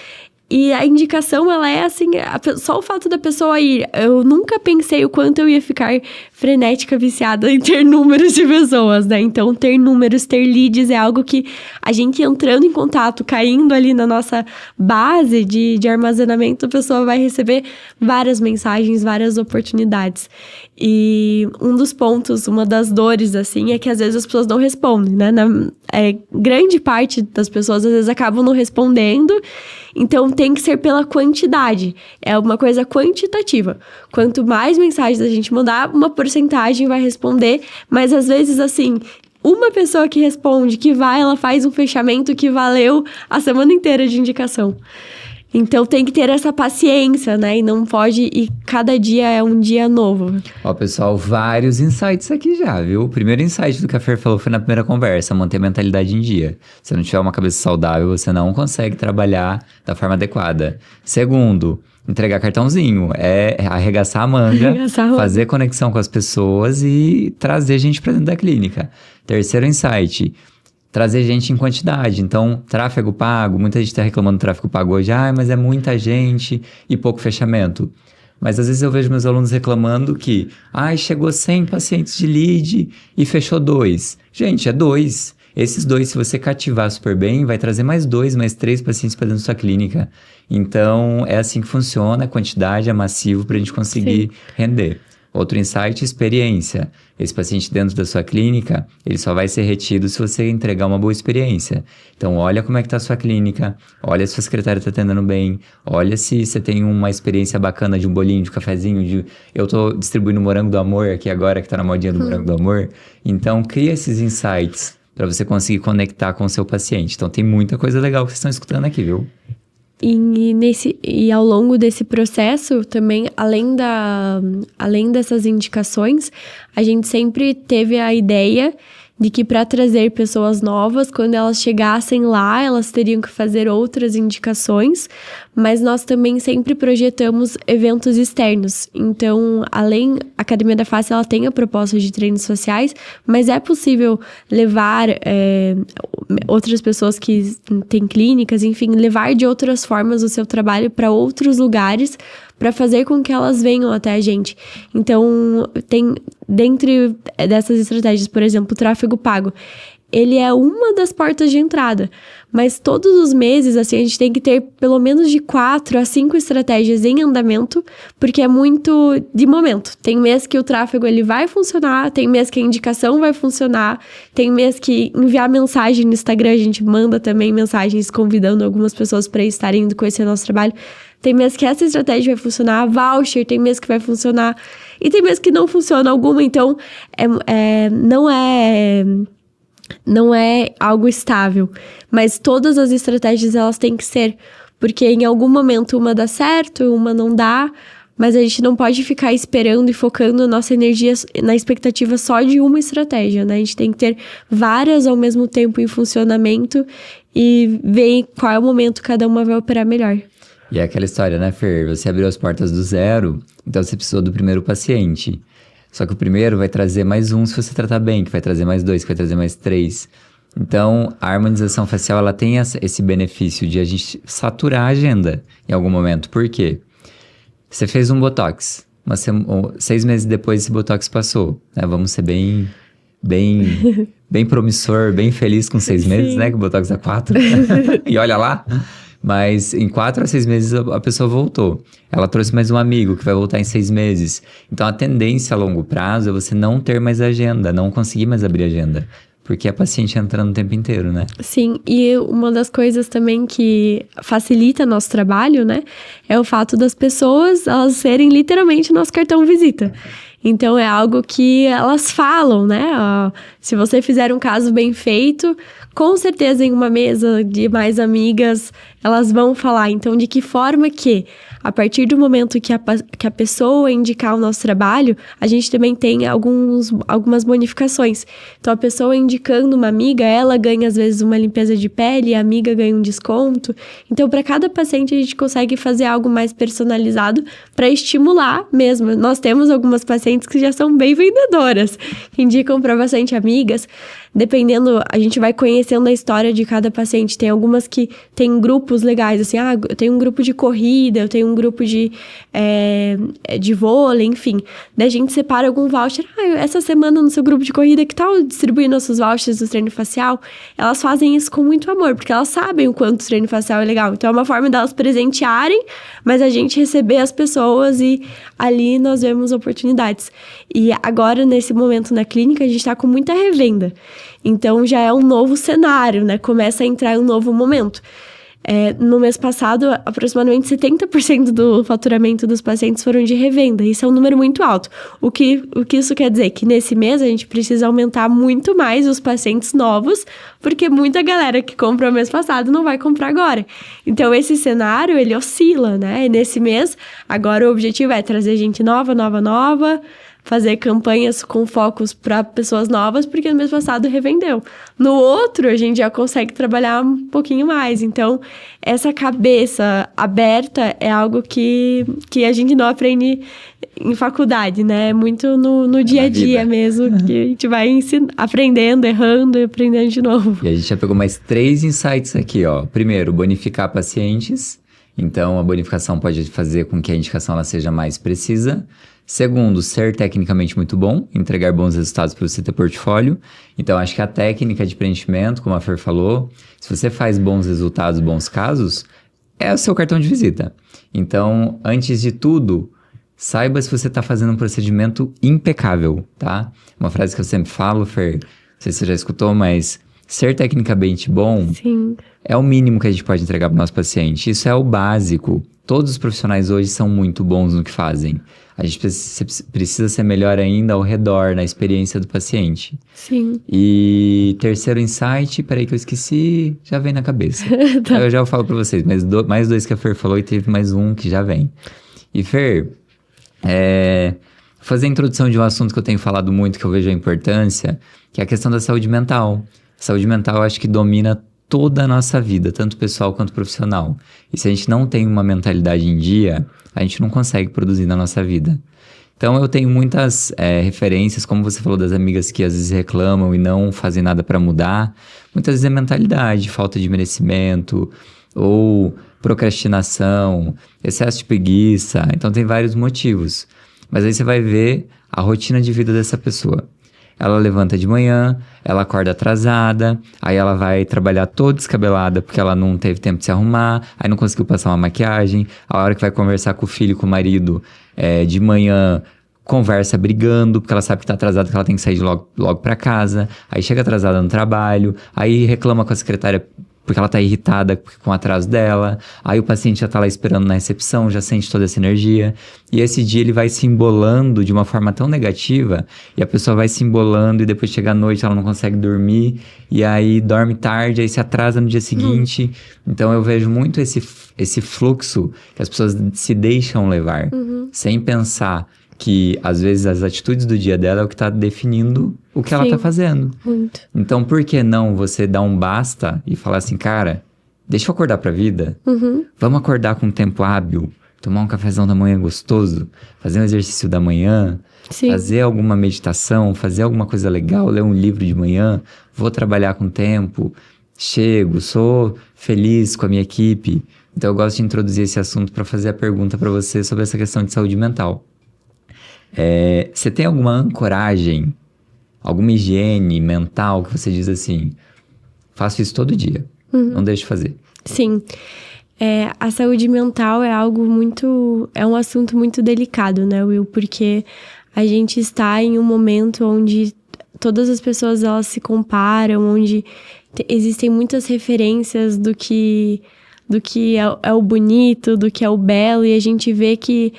E a indicação, ela é assim, só o fato da pessoa ir. Eu nunca pensei o quanto eu ia ficar frenética, viciada em ter números de pessoas, né? Então, ter números, ter leads é algo que a gente entrando em contato, caindo ali na nossa base de armazenamento, a pessoa vai receber várias mensagens, várias oportunidades. E um dos pontos, uma das dores, assim, é que às vezes as pessoas não respondem, né? Grande parte das pessoas, às vezes, acabam não respondendo. Então, tem que ser pela quantidade. É uma coisa quantitativa. Quanto mais mensagens a gente mandar, uma porcentagem vai responder. Mas, às vezes, assim, uma pessoa que responde, que vai, ela faz um fechamento que valeu a semana inteira de indicação. Então, tem que ter essa paciência, né? E não pode... E cada dia é um dia novo.
Ó, pessoal, vários insights aqui já, viu? O primeiro insight do que a Fer falou foi na primeira conversa, manter a mentalidade em dia. Se não tiver uma cabeça saudável, você não consegue trabalhar da forma adequada. Segundo, entregar cartãozinho. É arregaçar a manga, fazer conexão com as pessoas e trazer gente pra dentro da clínica. Terceiro insight... trazer gente em quantidade. Então, tráfego pago, muita gente está reclamando do tráfego pago hoje, mas é muita gente e pouco fechamento. Mas às vezes eu vejo meus alunos reclamando que, chegou 100 pacientes de lead e fechou 2. Gente, é 2. Esses 2, se você cativar super bem, vai trazer mais 2, mais 3 pacientes para dentro da sua clínica. Então, é assim que funciona, a quantidade é massivo para a gente conseguir render. Outro insight, experiência. Esse paciente dentro da sua clínica, ele só vai ser retido se você entregar uma boa experiência. Então, olha como é que está a sua clínica, olha se a sua secretária está atendendo bem, olha se você tem uma experiência bacana de um bolinho, de um cafezinho, eu estou distribuindo morango do amor aqui agora, que está na modinha do morango do amor. Então, cria esses insights para você conseguir conectar com o seu paciente. Então, tem muita coisa legal que vocês estão escutando aqui, viu?
E ao longo desse processo, também, além dessas indicações, a gente sempre teve a ideia de que para trazer pessoas novas, quando elas chegassem lá, elas teriam que fazer outras indicações, mas nós também sempre projetamos eventos externos. Então, a Academia da Face, ela tem a proposta de treinos faciais, mas é possível levar outras pessoas que têm clínicas, enfim, levar de outras formas o seu trabalho para outros lugares, para fazer com que elas venham até a gente. Então, tem, dentre dessas estratégias, por exemplo, o tráfego pago, ele é uma das portas de entrada, mas todos os meses, assim, a gente tem que ter pelo menos de 4 a 5 estratégias em andamento, porque é muito de momento. Tem mês que o tráfego ele vai funcionar, tem mês que a indicação vai funcionar, tem mês que enviar mensagem no Instagram, a gente manda também mensagens convidando algumas pessoas para estarem indo conhecer nosso trabalho. Tem mês que essa estratégia vai funcionar, voucher, tem mês que vai funcionar, e tem mês que não funciona alguma, então não é algo estável, mas todas as estratégias elas têm que ser, porque em algum momento uma dá certo, uma não dá, mas a gente não pode ficar esperando e focando a nossa energia na expectativa só de uma estratégia, né? A gente tem que ter várias ao mesmo tempo em funcionamento e ver qual é o momento que cada uma vai operar melhor.
E é aquela história, né, Fer? Você abriu as portas do zero, então você precisou do primeiro paciente. Só que o primeiro vai trazer mais um se você tratar bem, que vai trazer mais 2, que vai trazer mais 3. Então, a harmonização facial, ela tem esse benefício de a gente saturar a agenda em algum momento. Por quê? Você fez um Botox, 6 meses depois esse Botox passou, né? Vamos ser bem promissor, bem feliz com 6 meses, né? Que o Botox é 4. E olha lá... Mas em 4 a 6 meses a pessoa voltou. Ela trouxe mais um amigo que vai voltar em 6 meses. Então a tendência a longo prazo é você não ter mais agenda, não conseguir mais abrir agenda. Porque é paciente entrando o tempo inteiro, né?
Sim, e uma das coisas também que facilita nosso trabalho, né? É o fato das pessoas, elas serem literalmente nosso cartão visita. Então, é algo que elas falam, né? Se você fizer um caso bem feito, com certeza em uma mesa de mais amigas, elas vão falar. Então, de que forma que, a partir do momento que a pessoa indicar o nosso trabalho, a gente também tem algumas bonificações. Então, a pessoa indicando uma amiga, ela ganha, às vezes, uma limpeza de pele, a amiga ganha um desconto. Então, para cada paciente, a gente consegue fazer algo mais personalizado para estimular mesmo. Nós temos algumas pacientes que já são bem vendedoras, que indicam para bastante amigas. Dependendo, a gente vai conhecendo a história de cada paciente. Tem algumas que tem grupos legais, assim, eu tenho um grupo de corrida, eu tenho um grupo de vôlei, enfim. Daí a gente separa algum voucher. Essa semana no seu grupo de corrida, que tal distribuir nossos vouchers do treino facial? Elas fazem isso com muito amor, porque elas sabem o quanto o treino facial é legal. Então é uma forma delas presentearem, mas a gente receber as pessoas e ali nós vemos oportunidades. E agora, nesse momento na clínica, a gente tá com muita revenda. Então, já é um novo cenário, né? Começa a entrar um novo momento. No mês passado, aproximadamente 70% do faturamento dos pacientes foram de revenda. Isso é um número muito alto. O que isso quer dizer? Que nesse mês a gente precisa aumentar muito mais os pacientes novos, porque muita galera que comprou mês passado não vai comprar agora. Então, esse cenário, ele oscila, né? E nesse mês, agora o objetivo é trazer gente nova, fazer campanhas com focos para pessoas novas, porque no mês passado revendeu. No outro, a gente já consegue trabalhar um pouquinho mais. Então, essa cabeça aberta é algo que a gente não aprende em faculdade, né? Muito no dia a dia mesmo, que a gente vai aprendendo, errando e aprendendo de novo.
E a gente já pegou mais 3 insights aqui, ó. Primeiro, bonificar pacientes. Então, a bonificação pode fazer com que a indicação ela seja mais precisa. Segundo, ser tecnicamente muito bom, entregar bons resultados para você ter portfólio. Então, acho que a técnica de preenchimento, como a Fer falou, se você faz bons resultados, bons casos, é o seu cartão de visita. Então, antes de tudo, saiba se você está fazendo um procedimento impecável, tá? Uma frase que eu sempre falo, Fer, não sei se você já escutou, mas ser tecnicamente bom
Sim.
é o mínimo que a gente pode entregar para o nosso paciente. Isso é o básico. Todos os profissionais hoje são muito bons no que fazem. A gente precisa ser melhor ainda ao redor, na experiência do paciente.
Sim.
E terceiro insight, peraí que eu esqueci, já vem na cabeça.
Tá.
Eu já falo para vocês, mas mais 2 que a Fer falou e teve mais um que já vem. E Fer, fazer a introdução de um assunto que eu tenho falado muito, que eu vejo a importância, que é a questão da saúde mental. Saúde mental eu acho que domina toda a nossa vida, tanto pessoal quanto profissional. E se a gente não tem uma mentalidade em dia, a gente não consegue produzir na nossa vida. Então eu tenho muitas referências, como você falou das amigas que às vezes reclamam e não fazem nada para mudar. Muitas vezes é mentalidade, falta de merecimento ou procrastinação, excesso de preguiça. Então tem vários motivos. Mas aí você vai ver a rotina de vida dessa pessoa. Ela levanta de manhã, ela acorda atrasada, aí ela vai trabalhar toda descabelada porque ela não teve tempo de se arrumar, aí não conseguiu passar uma maquiagem, a hora que vai conversar com o filho, com o marido, de manhã, conversa brigando, porque ela sabe que tá atrasada, que ela tem que sair logo pra casa, aí chega atrasada no trabalho, aí reclama com a secretária porque ela tá irritada com o atraso dela, aí o paciente já tá lá esperando na recepção, já sente toda essa energia, e esse dia ele vai se embolando de uma forma tão negativa, e a pessoa vai se embolando, e depois chega à noite, ela não consegue dormir, e aí dorme tarde, aí se atrasa no dia seguinte. Então eu vejo muito esse fluxo que as pessoas se deixam levar, sem pensar que às vezes as atitudes do dia dela é o que tá definindo o que ela tá fazendo.
Muito.
Então, por que não você dar um basta e falar assim, cara, deixa eu acordar pra vida? Vamos acordar com um tempo hábil, tomar um cafezão da manhã gostoso, fazer um exercício da manhã,
Sim.
fazer alguma meditação, fazer alguma coisa legal, ler um livro de manhã, vou trabalhar com tempo, chego, sou feliz com a minha equipe. Então, eu gosto de introduzir esse assunto para fazer a pergunta para você sobre essa questão de saúde mental. Você tem alguma ancoragem, alguma higiene mental que você diz assim, faço isso todo dia, não deixo de fazer?
Sim. A saúde mental é um assunto muito delicado, né, Will? Porque a gente está em um momento onde todas as pessoas, elas se comparam, onde existem muitas referências do que é o bonito, do que é o belo, e a gente vê que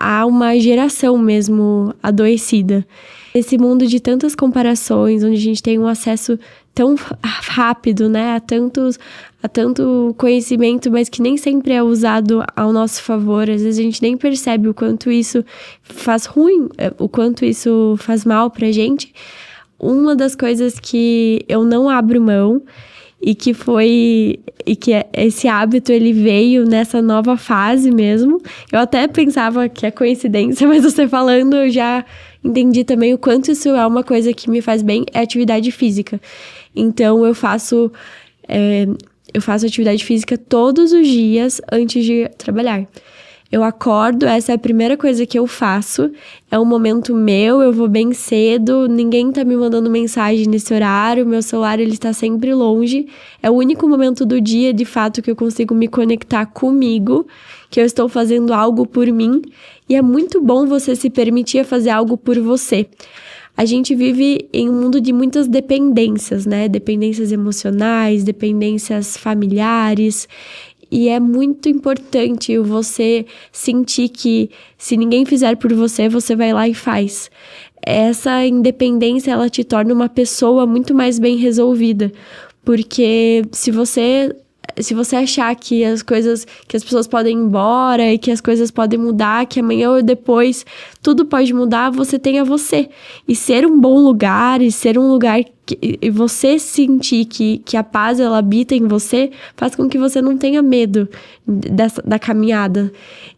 há uma geração mesmo adoecida. Esse mundo de tantas comparações, onde a gente tem um acesso tão rápido, né, a tanto conhecimento, mas que nem sempre é usado ao nosso favor. Às vezes a gente nem percebe o quanto isso faz ruim, o quanto isso faz mal pra gente. Uma das coisas que eu não abro mão e que esse hábito ele veio nessa nova fase mesmo. Eu até pensava que é coincidência, mas você falando eu já entendi também o quanto isso é uma coisa que me faz bem, é atividade física. Então eu faço atividade física todos os dias antes de trabalhar. Eu acordo, essa é a primeira coisa que eu faço, é um momento meu, eu vou bem cedo, ninguém tá me mandando mensagem nesse horário, meu celular ele está sempre longe, é o único momento do dia, de fato, que eu consigo me conectar comigo, que eu estou fazendo algo por mim, e é muito bom você se permitir fazer algo por você. A gente vive em um mundo de muitas dependências, né? Dependências emocionais, dependências familiares. E é muito importante você sentir que se ninguém fizer por você, você vai lá e faz. Essa independência, ela te torna uma pessoa muito mais bem resolvida. Porque se você achar que as pessoas podem ir embora e que as coisas podem mudar, que amanhã ou depois tudo pode mudar, você tem a você. E ser um bom lugar, e ser um lugar e você sentir que a paz ela habita em você, faz com que você não tenha medo da caminhada.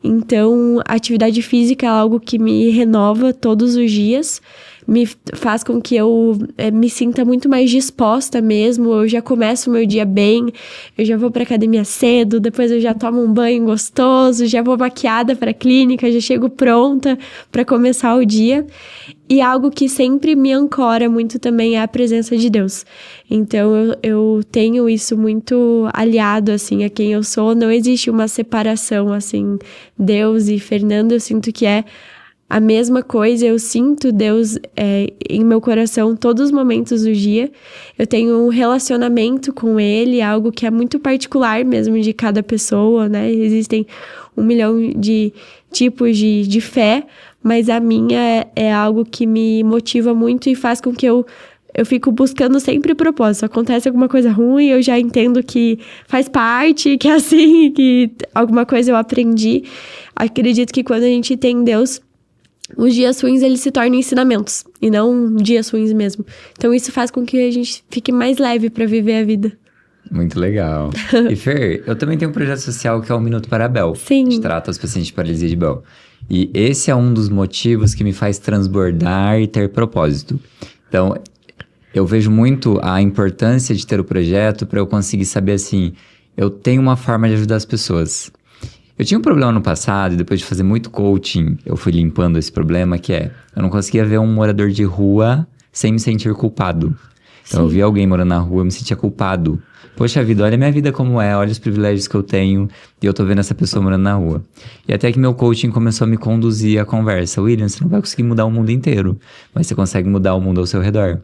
Então, a atividade física é algo que me renova todos os dias. me faz com que eu me sinta muito mais disposta mesmo. Eu já começo o meu dia bem, eu já vou pra academia cedo, depois eu já tomo um banho gostoso, já vou maquiada pra clínica, já chego pronta pra começar o dia. E algo que sempre me ancora muito também é a presença de Deus. Então, eu tenho isso muito aliado, assim, a quem eu sou. Não existe uma separação, assim, Deus e Fernando. Eu sinto que é a mesma coisa. Eu sinto Deus em meu coração todos os momentos do dia. Eu tenho um relacionamento com Ele, algo que é muito particular mesmo de cada pessoa, né? Existem 1 milhão de tipos de fé, mas a minha é algo que me motiva muito e faz com que eu fico buscando sempre propósito. Acontece alguma coisa ruim, eu já entendo que faz parte, que é assim, que alguma coisa eu aprendi. Acredito que quando a gente tem Deus, os dias ruins, eles se tornam ensinamentos, e não dias ruins mesmo. Então, isso faz com que a gente fique mais leve para viver a vida.
Muito legal. E Fer, eu também tenho um projeto social que é o Minuto para a Bel.
Sim.
Que trata os pacientes de paralisia de Bell. E esse é um dos motivos que me faz transbordar e ter propósito. Então, eu vejo muito a importância de ter o projeto para eu conseguir saber assim, eu tenho uma forma de ajudar as pessoas. Eu tinha um problema no passado e depois de fazer muito coaching, eu fui limpando esse problema, que é, eu não conseguia ver um morador de rua sem me sentir culpado. Então, eu via alguém morando na rua, eu me sentia culpado. Poxa vida, olha a minha vida como é, olha os privilégios que eu tenho e eu tô vendo essa pessoa morando na rua. E até que meu coaching começou a me conduzir à conversa. William, você não vai conseguir mudar o mundo inteiro, mas você consegue mudar o mundo ao seu redor.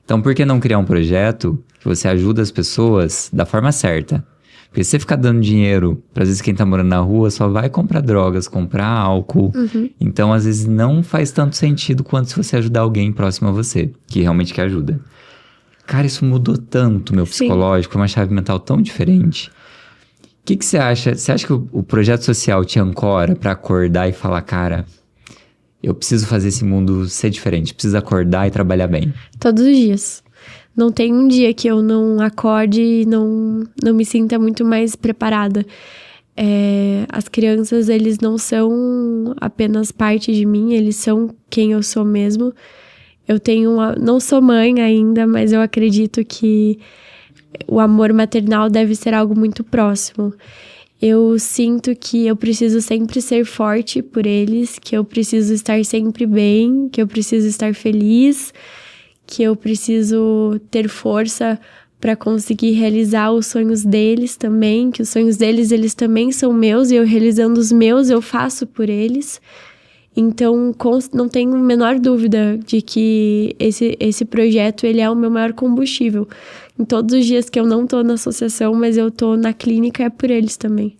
Então, por que não criar um projeto que você ajuda as pessoas da forma certa? Porque se você ficar dando dinheiro, pra às vezes quem tá morando na rua só vai comprar drogas, comprar álcool. Então, às vezes não faz tanto sentido quanto se você ajudar alguém próximo a você, que realmente quer ajuda. Cara, isso mudou tanto meu psicológico, foi uma chave mental tão diferente. O que você acha? Você acha que o projeto social te ancora pra acordar e falar, cara, eu preciso fazer esse mundo ser diferente, preciso acordar e trabalhar bem?
Todos os dias. Não tem um dia que eu não acorde e não me sinta muito mais preparada. As crianças, eles não são apenas parte de mim, eles são quem eu sou mesmo. Eu não sou mãe ainda, mas eu acredito que o amor maternal deve ser algo muito próximo. Eu sinto que eu preciso sempre ser forte por eles, que eu preciso estar sempre bem, que eu preciso estar feliz, que eu preciso ter força para conseguir realizar os sonhos deles também, que os sonhos deles, eles também são meus, e eu realizando os meus, eu faço por eles. Então, não tenho a menor dúvida de que esse projeto, ele é o meu maior combustível. Em todos os dias que eu não tô na associação, mas eu tô na clínica, é por eles também.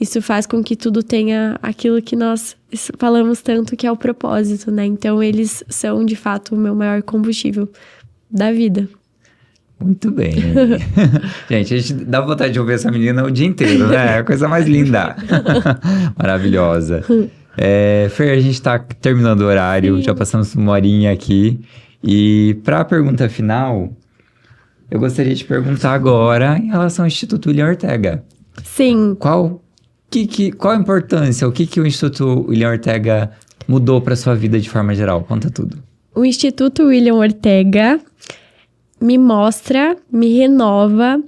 Isso faz com que tudo tenha aquilo que nós falamos tanto, que é o propósito, né? Então, eles são, de fato, o meu maior combustível da vida.
Muito bem. Gente, a gente dá vontade de ouvir essa menina o dia inteiro, né? É a coisa mais linda. Maravilhosa. Fer, a gente tá terminando o horário, já passamos 1 horinha aqui. E para a pergunta final, eu gostaria de perguntar agora em relação ao Instituto William Ortega.
Sim.
Qual a importância, o que o Instituto William Ortega mudou para sua vida de forma geral? Conta tudo.
O Instituto William Ortega me mostra, me renova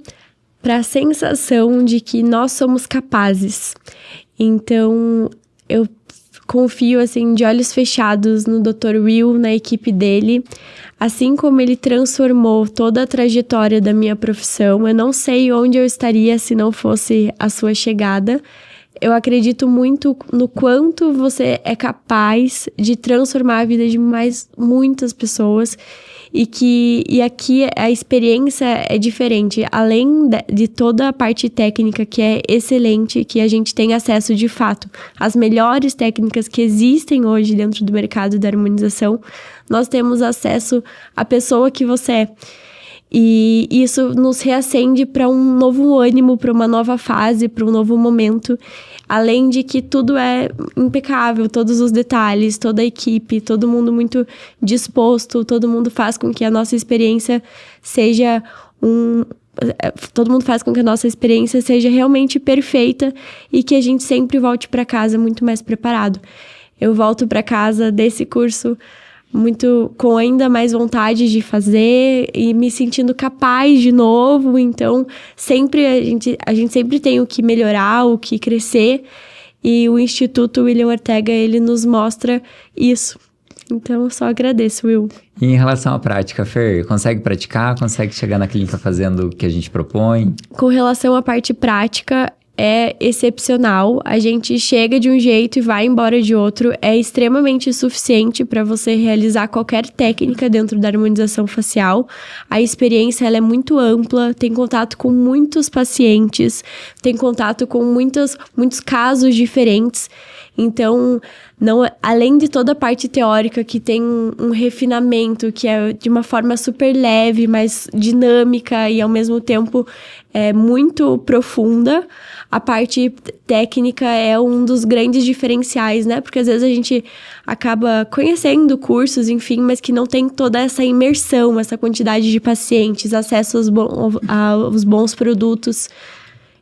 para a sensação de que nós somos capazes. Então, eu confio, assim, de olhos fechados no Dr. Will, na equipe dele. Assim como ele transformou toda a trajetória da minha profissão, eu não sei onde eu estaria se não fosse a sua chegada. Eu acredito muito no quanto você é capaz de transformar a vida de muitas pessoas. E aqui a experiência é diferente. Além de toda a parte técnica que é excelente, que a gente tem acesso de fato às melhores técnicas que existem hoje dentro do mercado da harmonização, nós temos acesso à pessoa que você é. E isso nos reacende para um novo ânimo, para uma nova fase, para um novo momento. Além de que tudo é impecável, todos os detalhes, toda a equipe, todo mundo muito disposto, todo mundo faz com que a nossa experiência seja realmente perfeita e que a gente sempre volte para casa muito mais preparado. Eu volto para casa desse curso com ainda mais vontade de fazer e me sentindo capaz de novo. Então, a gente sempre tem o que melhorar, o que crescer. E o Instituto William Ortega, ele nos mostra isso. Então, eu só agradeço, Will.
E em relação à prática, Fer, consegue praticar? Consegue chegar na clínica fazendo o que a gente propõe?
Com relação à parte prática, é excepcional. A gente chega de um jeito e vai embora de outro. É extremamente suficiente para você realizar qualquer técnica dentro da harmonização facial. A experiência ela é muito ampla, tem contato com muitos pacientes, tem contato com muitos casos diferentes. Então, além de toda a parte teórica que tem um refinamento, que é de uma forma super leve, mas dinâmica e ao mesmo tempo muito profunda, a parte técnica é um dos grandes diferenciais, né? Porque às vezes a gente acaba conhecendo cursos, enfim, mas que não tem toda essa imersão, essa quantidade de pacientes, acesso aos bons produtos.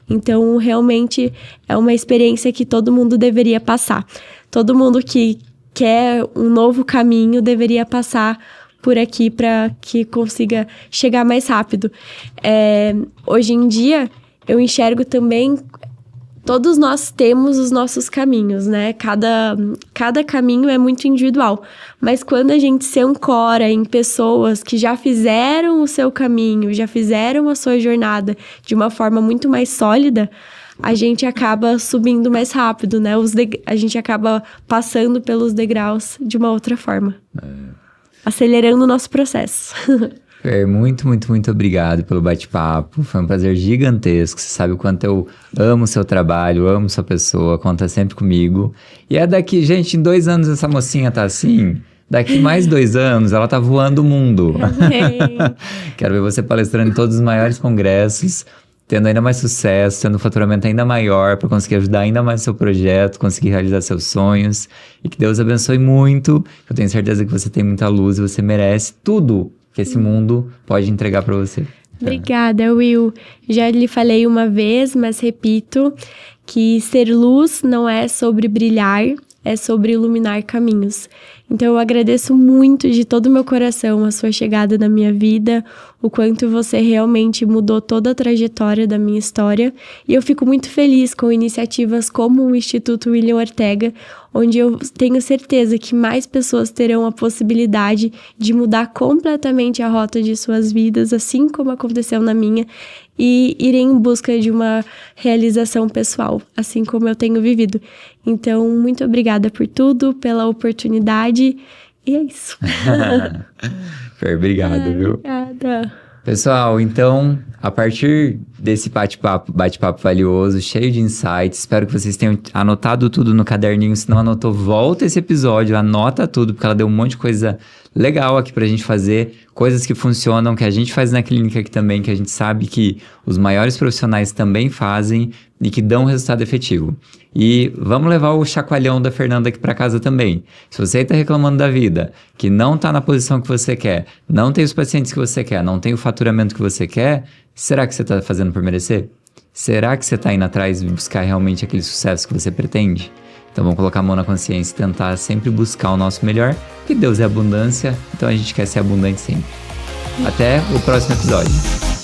Então, realmente, é uma experiência que todo mundo deveria passar. Todo mundo que quer um novo caminho deveria passar por aqui para que consiga chegar mais rápido. Hoje em dia, eu enxergo também... Todos nós temos os nossos caminhos, né? Cada caminho é muito individual. Mas quando a gente se ancora em pessoas que já fizeram o seu caminho, já fizeram a sua jornada de uma forma muito mais sólida, a gente acaba subindo mais rápido, né? A gente acaba passando pelos degraus de uma outra forma. Acelerando o nosso processo.
Fer, muito, muito, muito obrigado pelo bate-papo. Foi um prazer gigantesco. Você sabe o quanto eu amo o seu trabalho, amo sua pessoa, conta sempre comigo. E daqui, gente, em 2 anos essa mocinha tá assim. Daqui mais 2 anos, ela tá voando o mundo. Quero ver você palestrando em todos os maiores congressos, tendo ainda mais sucesso, tendo um faturamento ainda maior para conseguir ajudar ainda mais o seu projeto, conseguir realizar seus sonhos. E que Deus abençoe muito. Eu tenho certeza que você tem muita luz e você merece tudo que esse mundo pode entregar para você.
Obrigada, Will. Já lhe falei uma vez, mas repito, que ser luz não é sobre brilhar, é sobre iluminar caminhos. Então, eu agradeço muito de todo o meu coração a sua chegada na minha vida, o quanto você realmente mudou toda a trajetória da minha história. E eu fico muito feliz com iniciativas como o Instituto William Ortega, onde eu tenho certeza que mais pessoas terão a possibilidade de mudar completamente a rota de suas vidas, assim como aconteceu na minha, e irem em busca de uma realização pessoal, assim como eu tenho vivido. Então, muito obrigada por tudo, pela oportunidade, e é isso.
Fer, obrigado, viu?
Obrigada.
Pessoal, então, a partir desse bate-papo valioso, cheio de insights, espero que vocês tenham anotado tudo no caderninho. Se não anotou, volta esse episódio, anota tudo, porque ela deu um monte de coisa legal aqui pra gente fazer, coisas que funcionam, que a gente faz na clínica aqui também, que a gente sabe que os maiores profissionais também fazem e que dão um resultado efetivo. E vamos levar o chacoalhão da Fernanda aqui para casa também. Se você está reclamando da vida, que não está na posição que você quer, não tem os pacientes que você quer, não tem o faturamento que você quer, será que você está fazendo por merecer? Será que você está indo atrás de buscar realmente aquele sucesso que você pretende? Então vamos colocar a mão na consciência e tentar sempre buscar o nosso melhor, porque Deus é abundância, então a gente quer ser abundante sempre. Até o próximo episódio.